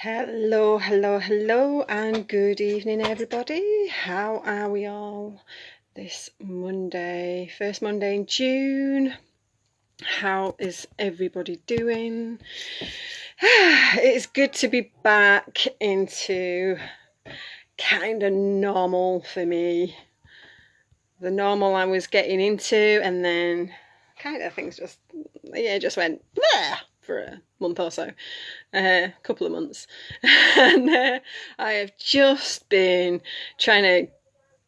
Hello, hello, hello, and good evening, everybody. How are we all this Monday, first Monday in June? How is everybody doing? It's good to be back into kind of normal for me. The normal I was getting into, and then kind of things just went bleh for a month or so, a couple of months. And I have just been trying to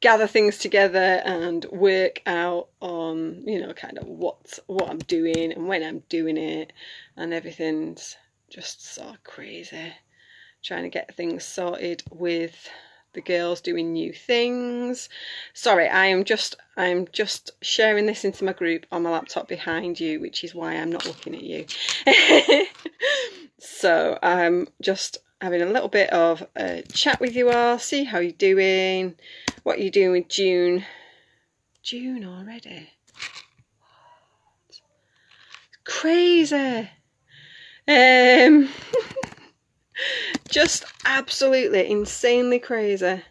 gather things together and work out on, kind of what I'm doing and when I'm doing it, and everything's just so crazy. Trying to get things sorted with the girls doing new things. Sorry, I'm just sharing this into my group on my laptop behind you, which is why I'm not looking at you. So I'm just having a little bit of a chat with you all, see how you're doing, what you're doing with June. June already. What? Crazy. Just absolutely insanely crazy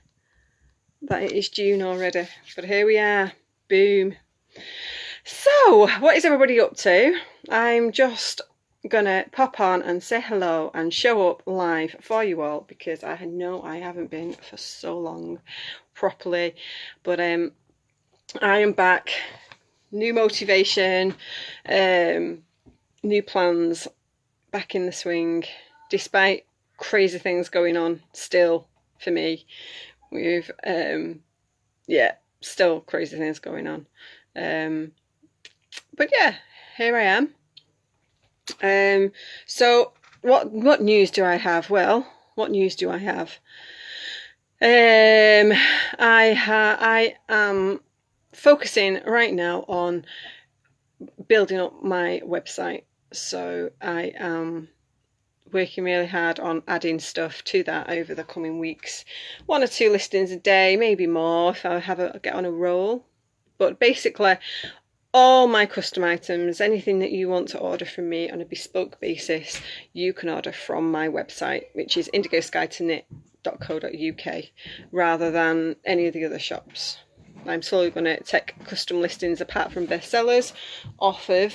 that it is June already, but here we are. Boom. So what is everybody up to? I'm just gonna pop on and say hello and show up live for you all, because I know I haven't been for so long properly, but I am back. New motivation, new plans, back in the swing, despite crazy things going on still for me. We've still crazy things going on, but yeah, here I am. So what news do I have? Well, what news do I have? I am focusing right now on building up my website, so I am working really hard on adding stuff to that over the coming weeks. 1 or 2 listings a day, maybe more if I get on a roll. But basically, all my custom items, anything that you want to order from me on a bespoke basis, you can order from my website, which is indigosky2knit.co.uk, rather than any of the other shops. I'm slowly going to take custom listings, apart from bestsellers, off of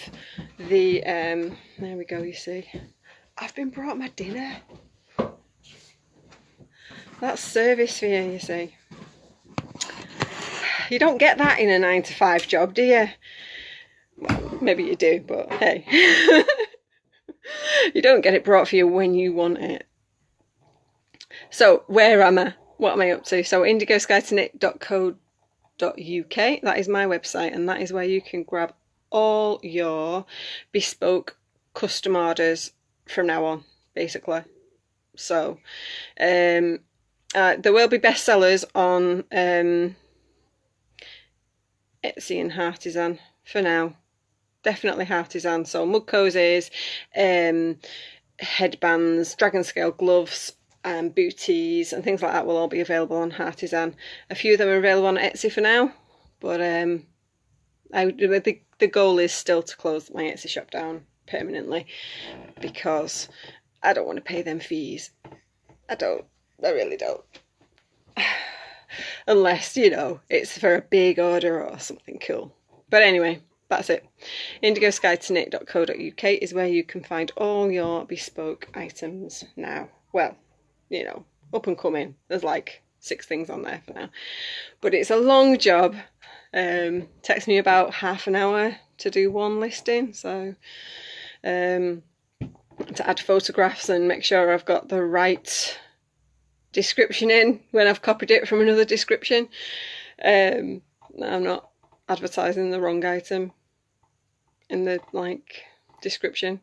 the there we go, you see. I've been brought my dinner. That's service for you, you see. You don't get that in a 9-to-5 job, do you? Well, maybe you do, but hey. You don't get it brought for you when you want it. So where am I? What am I up to? So indigosky2knit.co.uk, that is my website, and that is where you can grab all your bespoke custom orders from now on, basically. So there will be bestsellers on Etsy and Heartisan for now. Definitely Heartisan. So mug cozies, headbands, dragon scale gloves, and booties and things like that will all be available on Heartisan. A few of them are available on Etsy for now, but the goal is still to close my Etsy shop down permanently, because I don't want to pay them fees. I really don't. Unless, it's for a big order or something cool. But anyway, that's it. indigosky2knit.co.uk is where you can find all your bespoke items now. Well, up and coming. There's like 6 things on there for now. But it's a long job. Takes me about half an hour to do one listing. So to add photographs and make sure I've got the right description in when I've copied it from another description. I'm not advertising the wrong item in the description,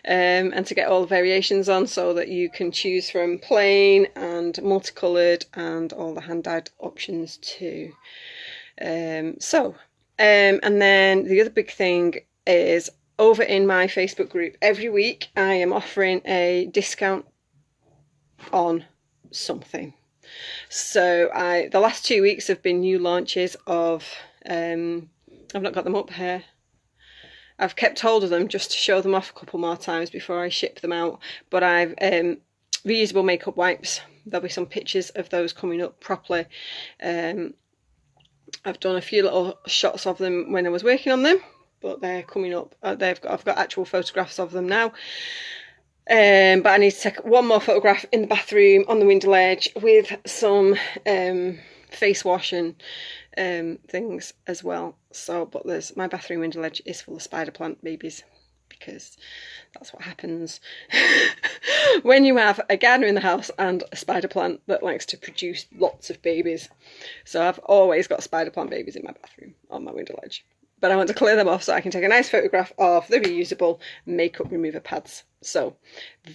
and to get all the variations on so that you can choose from plain and multicoloured and all the hand-dyed options too. And then the other big thing is, over in my Facebook group, every week I am offering a discount on something. So the last 2 weeks have been new launches of I've not got them up here. I've kept hold of them just to show them off a couple more times before I ship them out, but I've reusable makeup wipes. There'll be some pictures of those coming up properly. I've done a few little shots of them when I was working on them, but they're coming up. I've got actual photographs of them now. But I need to take one more photograph in the bathroom on the window ledge with some face wash and things as well. So, but my bathroom window ledge is full of spider plant babies, because that's what happens when you have a gardener in the house and a spider plant that likes to produce lots of babies. So I've always got spider plant babies in my bathroom on my window ledge. But I want to clear them off so I can take a nice photograph of the reusable makeup remover pads. So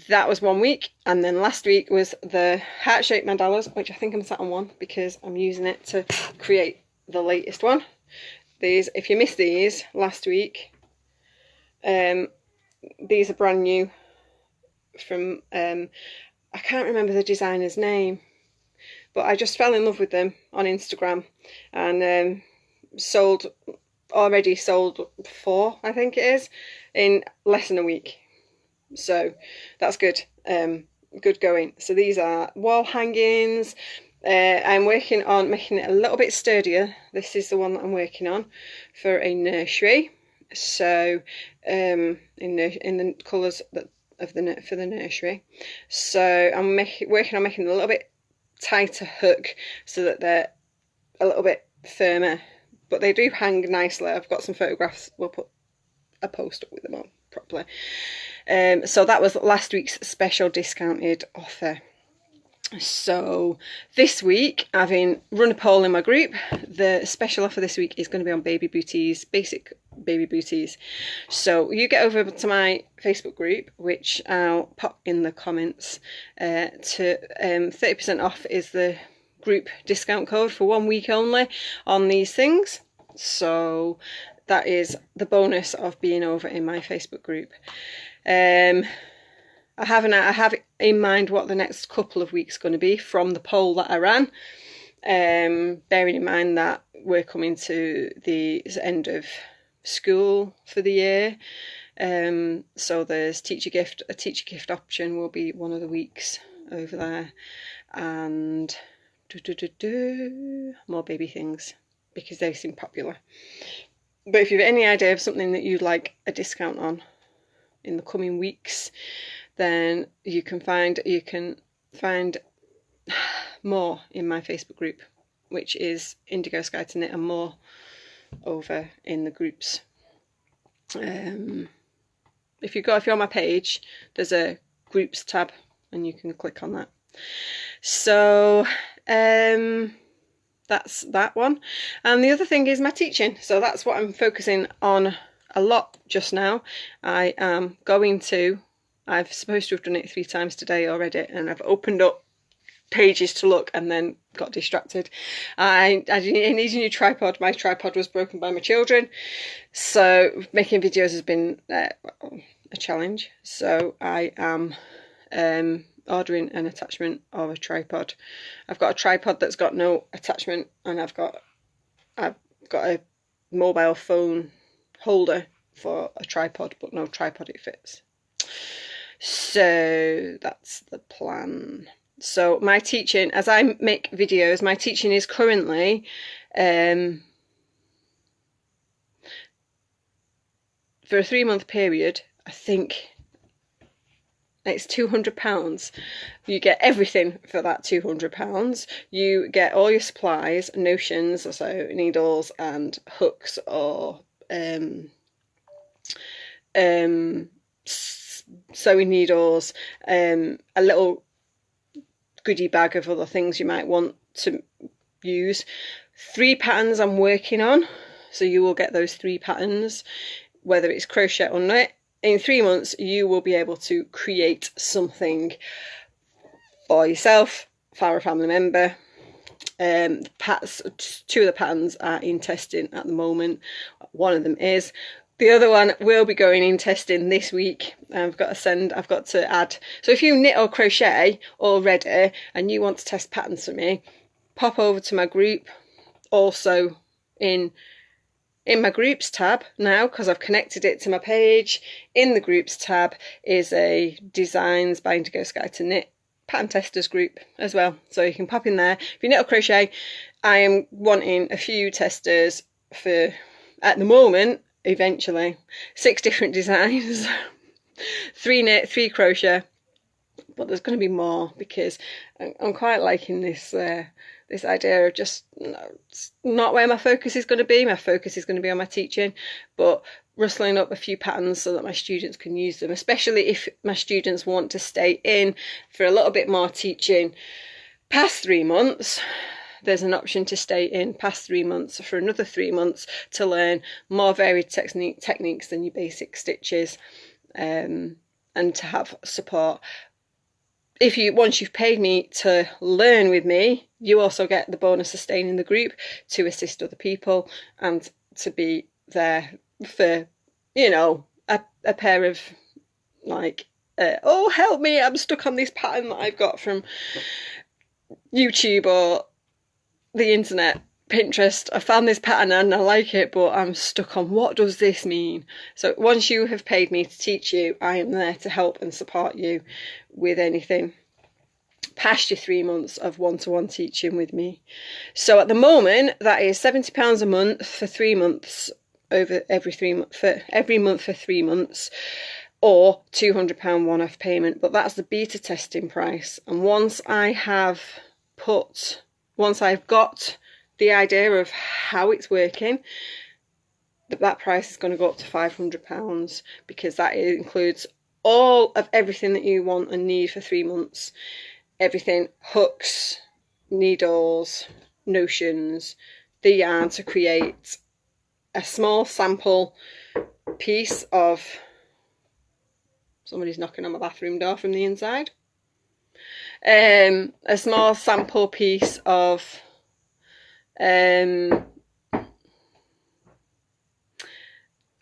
that was 1 week. And then last week was the heart-shaped mandalas, which I think I'm sat on one because I'm using it to create the latest one. These, if you missed these last week, these are brand new from, I can't remember the designer's name, but I just fell in love with them on Instagram, and already sold 4, I think it is, in less than a week. So that's good. Good going. So these are wall hangings. I'm working on making it a little bit sturdier. This is the one that I'm working on for a nursery. So in the colours for the nursery. So I'm working on making a little bit tighter hook so that they're a little bit firmer, but they do hang nicely. I've got some photographs. We'll put a post up with them on properly. So that was last week's special discounted offer. So this week, having run a poll in my group, the special offer this week is going to be on baby booties, basic baby booties. So you get over to my Facebook group, which I'll pop in the comments, to 30% off is the group discount code for 1 week only on these things. So that is the bonus of being over in my Facebook group. I have in mind what the next couple of weeks are going to be from the poll that I ran, bearing in mind that we're coming to the end of school for the year. So there's a teacher gift option will be one of the weeks over there, and more baby things because they seem popular. But if you've any idea of something that you'd like a discount on in the coming weeks, then you can find more in my Facebook group, which is Indigo Sky to Knit and More, over in the groups. If you're on my page, there's a groups tab and you can click on that. So that's that one. And the other thing is my teaching. So that's what I'm focusing on a lot just now. I've supposed to have done it 3 times today already, and I've opened up pages to look and then got distracted. I need a new tripod. My tripod was broken by my children, so making videos has been a challenge. So I am ordering an attachment of a tripod. I've got a tripod that's got no attachment, and I've got a mobile phone holder for a tripod, but no tripod it fits. So that's the plan. So my teaching, as I make videos, my teaching is currently for a 3-month period, I think it's £200. You get everything for that £200. You get all your supplies, notions, so needles and hooks, or sewing needles, a little goodie bag of other things you might want to use. 3 patterns I'm working on, so you will get those 3 patterns, whether it's crochet or knit. In 3 months you will be able to create something for yourself, for a family member. 2 of the patterns are in testing at the moment. One of them is. The other one will be going in testing this week. I've got to add. So if you knit or crochet already and you want to test patterns for me, pop over to my group. Also in my groups tab now, because I've connected it to my page, in the groups tab is a Designs by Indigo Sky to Knit pattern testers group as well, so you can pop in there. If you knit or crochet, I am wanting a few testers for, at the moment, eventually 6 different designs. 3 knit, 3 crochet, but there's going to be more, because I'm quite liking this this idea of just not where my focus is going to be. My focus is going to be on my teaching, but rustling up a few patterns so that my students can use them, especially if my students want to stay in for a little bit more teaching past 3 months. There's an option to stay in past 3 months for another 3 months to learn more varied techniques than your basic stitches, and to have support. Once you've paid me to learn with me, you also get the bonus of staying in the group to assist other people and to be there for, you know, a pair of like, oh help me, I'm stuck on this pattern that I've got from YouTube or the internet, Pinterest. I found this pattern and I like it, but I'm stuck on what does this mean. So once you have paid me to teach you, I am there to help and support you with anything past your 3 months of one-to-one teaching with me. So at the moment, that is £70 a month for 3 months, over every 3 months, for every month for 3 months, or £200 one-off payment. But that's the beta testing price. And once I've got the idea of how it's working, that price is going to go up to £500, because that includes all of everything that you want and need for 3 months. Everything: hooks, needles, notions, the yarn to create a small sample piece of, somebody's knocking on my bathroom door from the inside, a small sample piece of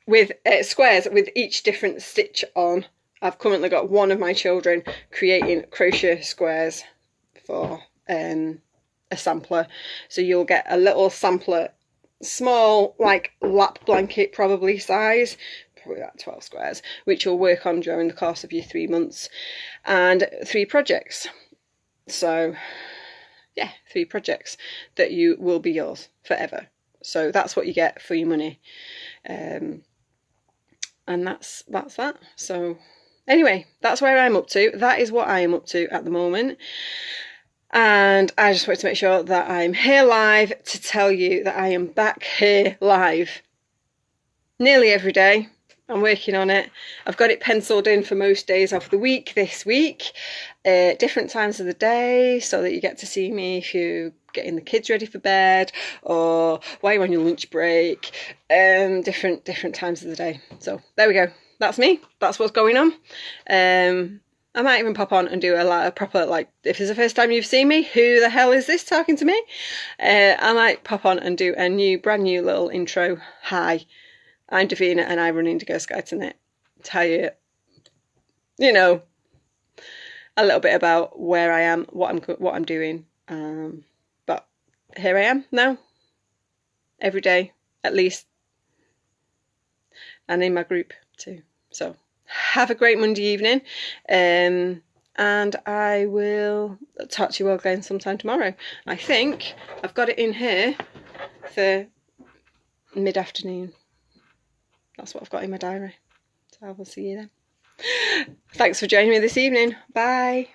with squares with each different stitch on. I've currently got one of my children creating crochet squares for a sampler, so you'll get a little sampler, small, like lap blanket probably size, probably about 12 squares, which you'll work on during the course of your 3 months, and 3 projects. So yeah, 3 projects that you will be yours forever. So that's what you get for your money, and that's that. So anyway, that's where I'm up to. That is what I am up to at the moment. And I just wanted to make sure that I'm here live to tell you that I am back here live nearly every day. I'm working on it. I've got it penciled in for most days of the week this week, different times of the day, so that you get to see me if you're getting the kids ready for bed or while you're on your lunch break, different times of the day. So there we go. That's me. That's what's going on. I might even pop on and do a proper, like, if it's the first time you've seen me, who the hell is this talking to me? I might pop on and do a brand new little intro. Hi, I'm Davina and I run Indigo Sky to Knit. Tell you, you know, a little bit about where I am, what I'm doing. But here I am now, every day at least, and in my group too. So have a great Monday evening, and I will talk to you all again sometime tomorrow. I think I've got it in here for mid-afternoon. That's what I've got in my diary. So I will see you then. Thanks for joining me this evening. Bye.